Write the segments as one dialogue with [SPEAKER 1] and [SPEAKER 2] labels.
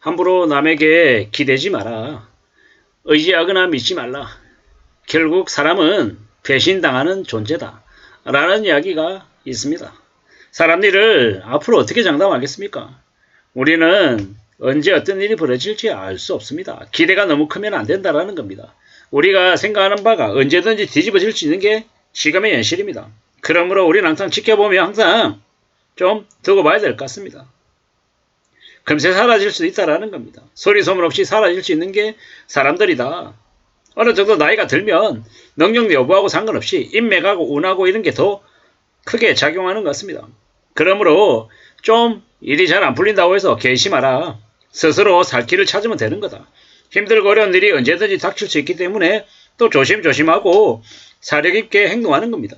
[SPEAKER 1] 함부로 남에게 기대지 마라. 의지하거나 믿지 말라. 결국 사람은 배신당하는 존재다. 라는 이야기가 있습니다. 사람 일을 앞으로 어떻게 장담하겠습니까? 우리는 언제 어떤 일이 벌어질지 알 수 없습니다. 기대가 너무 크면 안 된다라는 겁니다. 우리가 생각하는 바가 언제든지 뒤집어질 수 있는 게 지금의 현실입니다. 그러므로 우리는 항상 지켜보며 항상 좀 두고 봐야 될 것 같습니다. 금세 사라질 수도 있다라는 겁니다. 소리 소문 없이 사라질 수 있는 게 사람들이다. 어느 정도 나이가 들면 능력 여부하고 상관없이 인맥하고 운하고 이런 게 더 크게 작용하는 것 같습니다. 그러므로 좀 일이 잘 안 풀린다고 해서 개의심하라. 스스로 살 길을 찾으면 되는 거다. 힘들고 어려운 일이 언제든지 닥칠 수 있기 때문에 또 조심조심하고 사력 있게 행동하는 겁니다.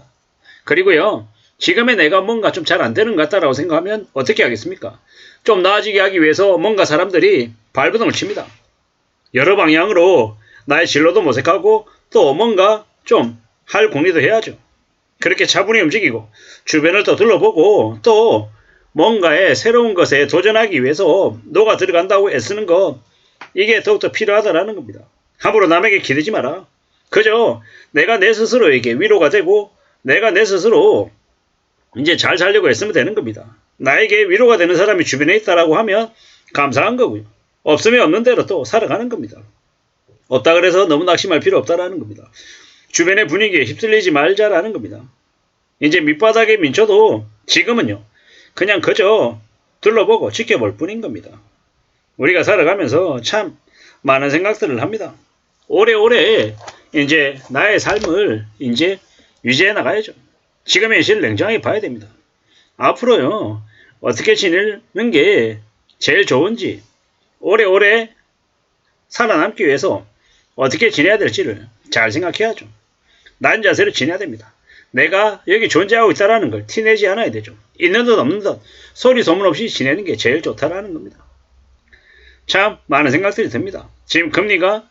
[SPEAKER 1] 그리고요, 지금의 내가 뭔가 좀 잘 안 되는 것 같다라고 생각하면 어떻게 하겠습니까? 좀 나아지게 하기 위해서 뭔가 사람들이 발버둥을 칩니다. 여러 방향으로 나의 진로도 모색하고 또 뭔가 좀 할 공리도 해야죠. 그렇게 차분히 움직이고 주변을 또 둘러보고 또 뭔가의 새로운 것에 도전하기 위해서 녹아 들어간다고 애쓰는 것, 이게 더욱더 필요하다라는 겁니다. 함부로 남에게 기대지 마라. 그저 내가 내 스스로에게 위로가 되고 내가 내 스스로 이제 잘 살려고 애쓰면 되는 겁니다. 나에게 위로가 되는 사람이 주변에 있다라고 하면 감사한 거고요. 없으면 없는 대로 또 살아가는 겁니다. 없다 그래서 너무 낙심할 필요 없다라는 겁니다. 주변의 분위기에 휩쓸리지 말자라는 겁니다. 이제 밑바닥에 민쳐도 지금은요, 그냥 그저 둘러보고 지켜볼 뿐인 겁니다. 우리가 살아가면서 참 많은 생각들을 합니다. 오래오래 이제 나의 삶을 이제 유지해 나가야죠. 지금의 현실을 냉정하게 봐야 됩니다. 앞으로요, 어떻게 지내는 게 제일 좋은지, 오래오래 살아남기 위해서 어떻게 지내야 될지를 잘 생각해야죠. 난 자세로 지내야 됩니다. 내가 여기 존재하고 있다는 걸 티내지 않아야 되죠. 있는 듯 없는 듯 소리 소문 없이 지내는 게 제일 좋다라는 겁니다. 참 많은 생각들이 듭니다. 지금 금리가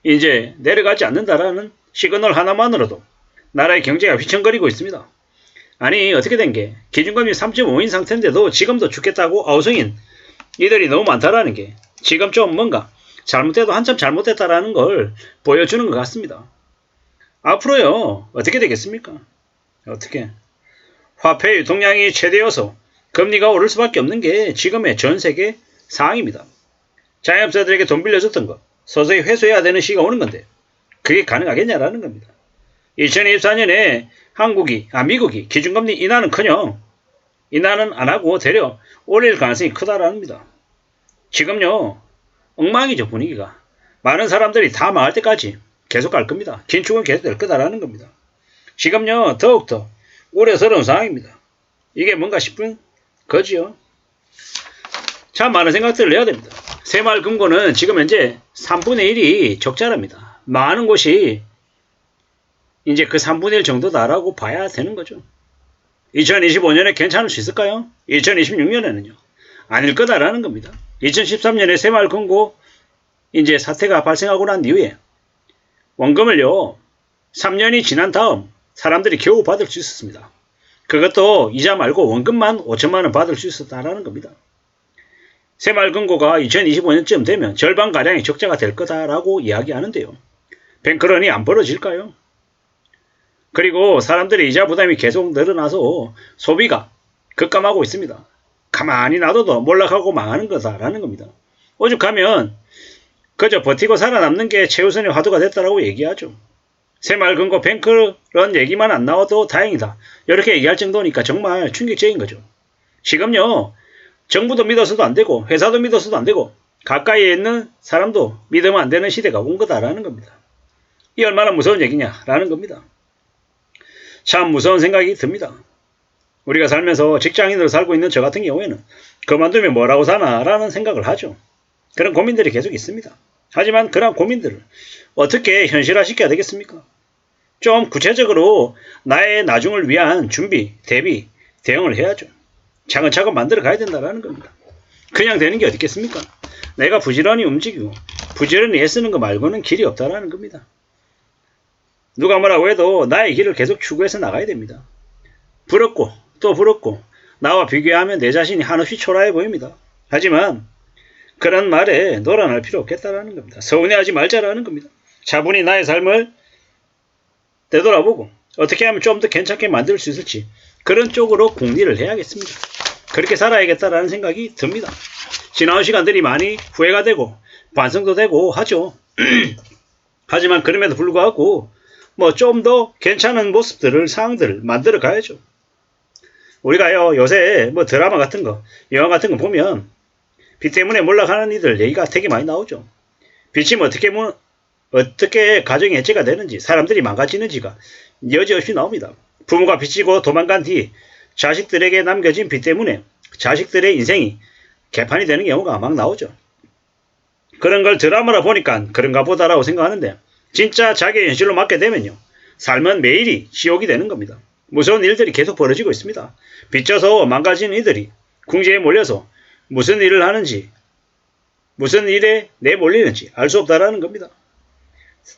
[SPEAKER 1] 이제 내려가지 않는다라는 시그널 하나만으로도 나라의 경제가 휘청거리고 있습니다. 아니 어떻게 된 게 기준금리 3.5인 상태인데도 지금도 죽겠다고 아우성인 이들이 너무 많다라는 게 지금 좀 뭔가 잘못해도 한참 잘못했다라는 걸 보여주는 것 같습니다. 앞으로요 어떻게 되겠습니까? 어떻게 화폐 유통량이 최대여서 금리가 오를 수밖에 없는 게 지금의 전 세계 상황입니다. 자영업자들에게 돈 빌려줬던 거 서서히 회수해야 되는 시기가 오는 건데 그게 가능하겠냐라는 겁니다. 2024년에 미국이 기준금리 인하는커녕 인하는 안하고 되려 올릴 가능성이 크다라는 겁니다. 지금요 엉망이죠 분위기가. 많은 사람들이 다 망할 때까지 계속 갈 겁니다. 긴축은 계속 될 거다라는 겁니다. 지금요 더욱더 우려스러운 상황입니다. 이게 뭔가 싶은 거지요. 참 많은 생각들을 해야 됩니다. 새마을금고는 지금 현재 3분의 1이 적자랍니다. 많은 곳이 이제 그 3분의 1 정도다라고 봐야 되는 거죠. 2025년에 괜찮을 수 있을까요? 2026년에는요. 아닐 거다라는 겁니다. 2013년에 새마을금고 이제 사태가 발생하고 난 이후에 원금을요 3년이 지난 다음 사람들이 겨우 받을 수 있었습니다. 그것도 이자 말고 원금만 5천만원 받을 수 있었다라는 겁니다. 새마을금고가 2025년쯤 되면 절반가량의 적자가 될 거다라고 이야기하는데요. 뱅크런이 안 벌어질까요? 그리고 사람들의 이자 부담이 계속 늘어나서 소비가 급감하고 있습니다. 가만히 놔둬도 몰락하고 망하는 거다라는 겁니다. 오죽하면 그저 버티고 살아남는 게 최우선의 화두가 됐다라고 얘기하죠. 새마을금고 뱅크런 얘기만 안 나와도 다행이다. 이렇게 얘기할 정도니까 정말 충격적인 거죠. 지금요. 정부도 믿어서도 안 되고 회사도 믿어서도 안 되고 가까이에 있는 사람도 믿으면 안 되는 시대가 온 거다라는 겁니다. 이 얼마나 무서운 얘기냐라는 겁니다. 참 무서운 생각이 듭니다. 우리가 살면서 직장인으로 살고 있는 저 같은 경우에는 그만두면 뭐라고 사나라는 생각을 하죠. 그런 고민들이 계속 있습니다. 하지만 그런 고민들을 어떻게 현실화시켜야 되겠습니까? 좀 구체적으로 나의 나중을 위한 준비, 대비, 대응을 해야죠. 차근차근 만들어 가야 된다는 겁니다. 그냥 되는 게 어디 있겠습니까? 내가 부지런히 움직이고 부지런히 애쓰는 거 말고는 길이 없다는 겁니다. 누가 뭐라고 해도 나의 길을 계속 추구해서 나가야 됩니다. 부럽고 또 부럽고 나와 비교하면 내 자신이 한없이 초라해 보입니다. 하지만 그런 말에 놀아날 필요 없겠다라는 겁니다. 서운해하지 말자라는 겁니다. 차분히 나의 삶을 되돌아보고 어떻게 하면 좀 더 괜찮게 만들 수 있을지 그런 쪽으로 궁리를 해야겠습니다. 그렇게 살아야겠다라는 생각이 듭니다. 지나온 시간들이 많이 후회가 되고 반성도 되고 하죠. 하지만 그럼에도 불구하고 뭐 좀 더 괜찮은 모습들을 상황들을 만들어 가야죠. 우리가요 요새 뭐 드라마 같은 거 영화 같은 거 보면 빚 때문에 몰락하는 이들 얘기가 되게 많이 나오죠. 빚이면 어떻게 가정이 해체가 되는지 사람들이 망가지는지가 여지없이 나옵니다. 부모가 빚지고 도망간 뒤 자식들에게 남겨진 빚 때문에 자식들의 인생이 개판이 되는 경우가 막 나오죠. 그런 걸 드라마로 보니까 그런가 보다라고 생각하는데 진짜 자기의 현실로 맞게 되면요. 삶은 매일이 지옥이 되는 겁니다. 무서운 일들이 계속 벌어지고 있습니다. 빚져서 망가진 이들이 궁지에 몰려서 무슨 일을 하는지 무슨 일에 내몰리는지 알 수 없다라는 겁니다.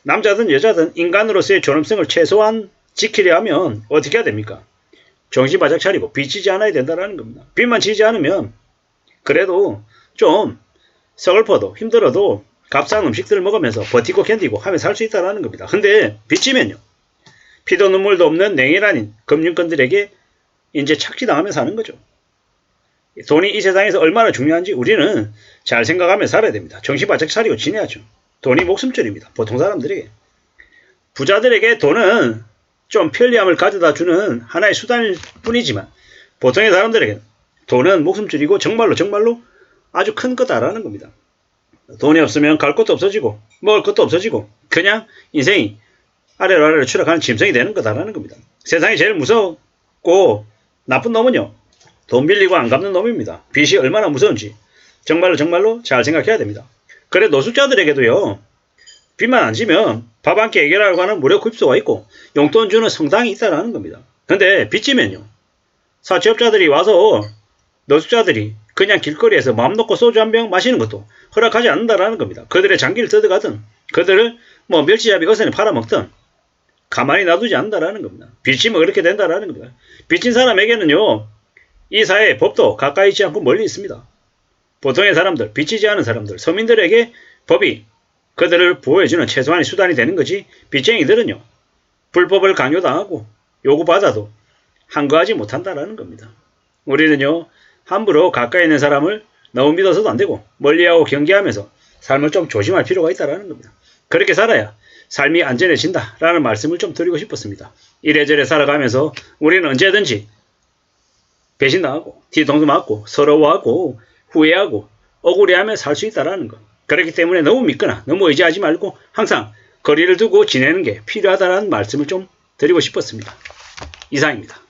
[SPEAKER 1] 남자든 여자든 인간으로서의 존엄성을 최소한 지키려 하면 어떻게 해야 됩니까? 정신 바짝 차리고 빚지지 않아야 된다는 겁니다. 빚만 지지 않으면 그래도 좀 서글퍼도 힘들어도 값싼 음식들을 먹으면서 버티고 견디고 하며 살 수 있다는 겁니다. 근데 빚지면요. 피도 눈물도 없는 냉혈한인 금융권들에게 이제 착취당하며 사는 거죠. 돈이 이 세상에서 얼마나 중요한지 우리는 잘 생각하며 살아야 됩니다. 정신 바짝 차리고 지내야죠. 돈이 목숨줄입니다. 보통 사람들에게. 부자들에게 돈은 좀 편리함을 가져다 주는 하나의 수단일 뿐이지만 보통의 사람들에게 돈은 목숨줄이고 정말로 아주 큰 거다라는 겁니다. 돈이 없으면 갈 곳도 없어지고 먹을 것도 없어지고 그냥 인생이 아래로 추락하는 짐승이 되는 거다라는 겁니다. 세상에 제일 무섭고 나쁜 놈은요. 돈 빌리고 안 갚는 놈입니다. 빚이 얼마나 무서운지 정말로 잘 생각해야 됩니다. 그래 노숙자들에게도요. 빚만 안 지면 밥 한 끼 해결하려고 하는 무료 구입소가 있고 용돈 주는 성당이 있다라는 겁니다. 근데 빚지면요. 사채업자들이 와서 노숙자들이 그냥 길거리에서 마음 놓고 소주 한 병 마시는 것도 허락하지 않는다라는 겁니다. 그들의 장기를 뜯어가든 그들을 뭐 멸치잡이 어선에 팔아먹든 가만히 놔두지 않는다라는 겁니다. 빚지면 그렇게 된다라는 겁니다. 빚진 사람에게는요. 이 사회의 법도 가까이 있지 않고 멀리 있습니다. 보통의 사람들, 빚지지 않은 사람들, 서민들에게 법이 그들을 보호해주는 최소한의 수단이 되는 거지 빚쟁이들은요. 불법을 강요당하고 요구받아도 항거하지 못한다라는 겁니다. 우리는요. 함부로 가까이 있는 사람을 너무 믿어서도 안 되고 멀리하고 경계하면서 삶을 좀 조심할 필요가 있다라는 겁니다. 그렇게 살아야 삶이 안전해진다라는 말씀을 좀 드리고 싶었습니다. 이래저래 살아가면서 우리는 언제든지 배신당하고 뒤통수 맞고 서러워하고 후회하고 억울해하며 살 수 있다는 것. 그렇기 때문에 너무 믿거나 너무 의지하지 말고 항상 거리를 두고 지내는 게 필요하다는 말씀을 좀 드리고 싶었습니다. 이상입니다.